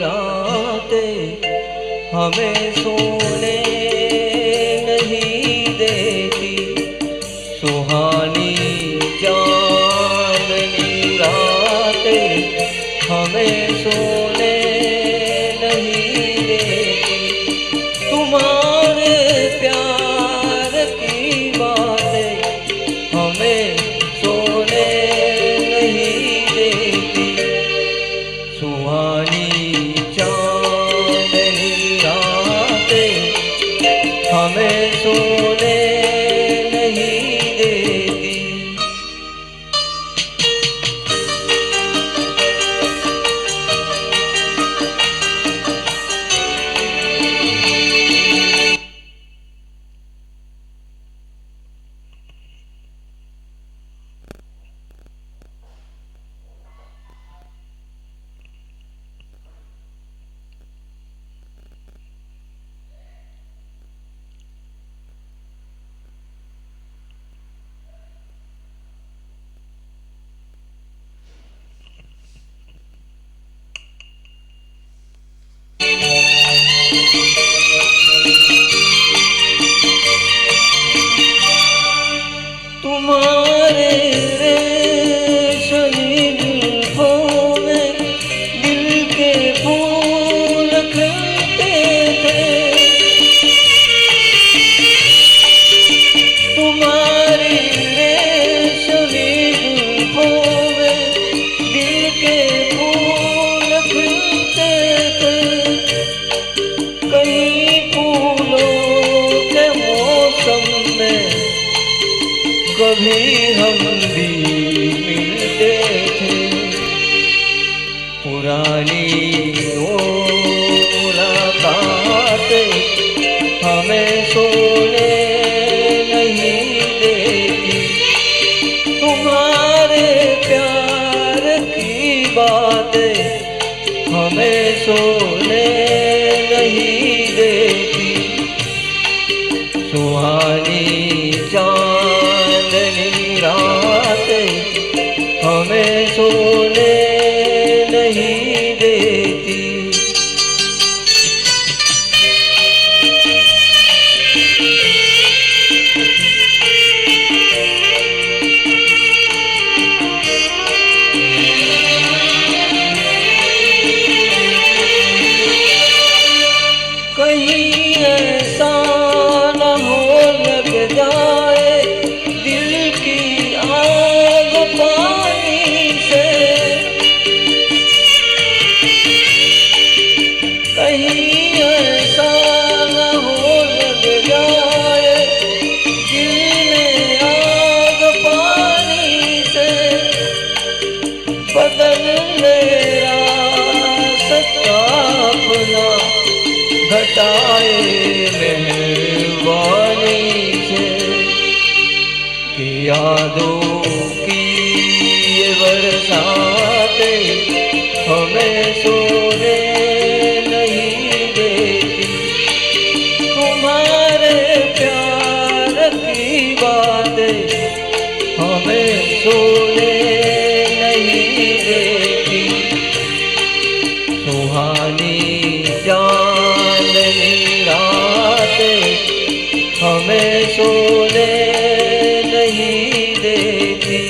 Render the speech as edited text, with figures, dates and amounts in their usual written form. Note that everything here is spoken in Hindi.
रातें हमें सोने नहीं देती। सुहानी चांदनी रातें हमें सोने नहीं देती। तुम्हारे प्यार की बातें हमें सोने नहीं देती। सुहानी चांदनी रातें हमें सोने नहीं देती। तुम्हारे रेशमी जुल्फों में दिल के फूल खिलते थे। तुम्हारी रेशमी जुल्फों में दिल के फूल खिलते थे। कई फूलों के मौसम में कभी हम भी मिलते थे। पुरानी वो मुलाकातें हमें सोने नहीं देती। तुम्हारे प्यार की बातें हमें सोने नहीं देती। सुहानी चांदनी रातें हमें सोने नहीं देती। कहीं ऐसा न हो लग जाए दिल की आग पानी से। कहीं ऐसा न हो लग जाए दिल में आग पानी से। बदल मेरा सच्चा अपना घटाए मेहरबानी से। कि यादों की ये बरसातें हमें सोने नहीं देती। तुम्हारे प्यार की बातें हमें सोने नहीं देती। सुहानी चांदनी रातें हमें सोने नहीं देती।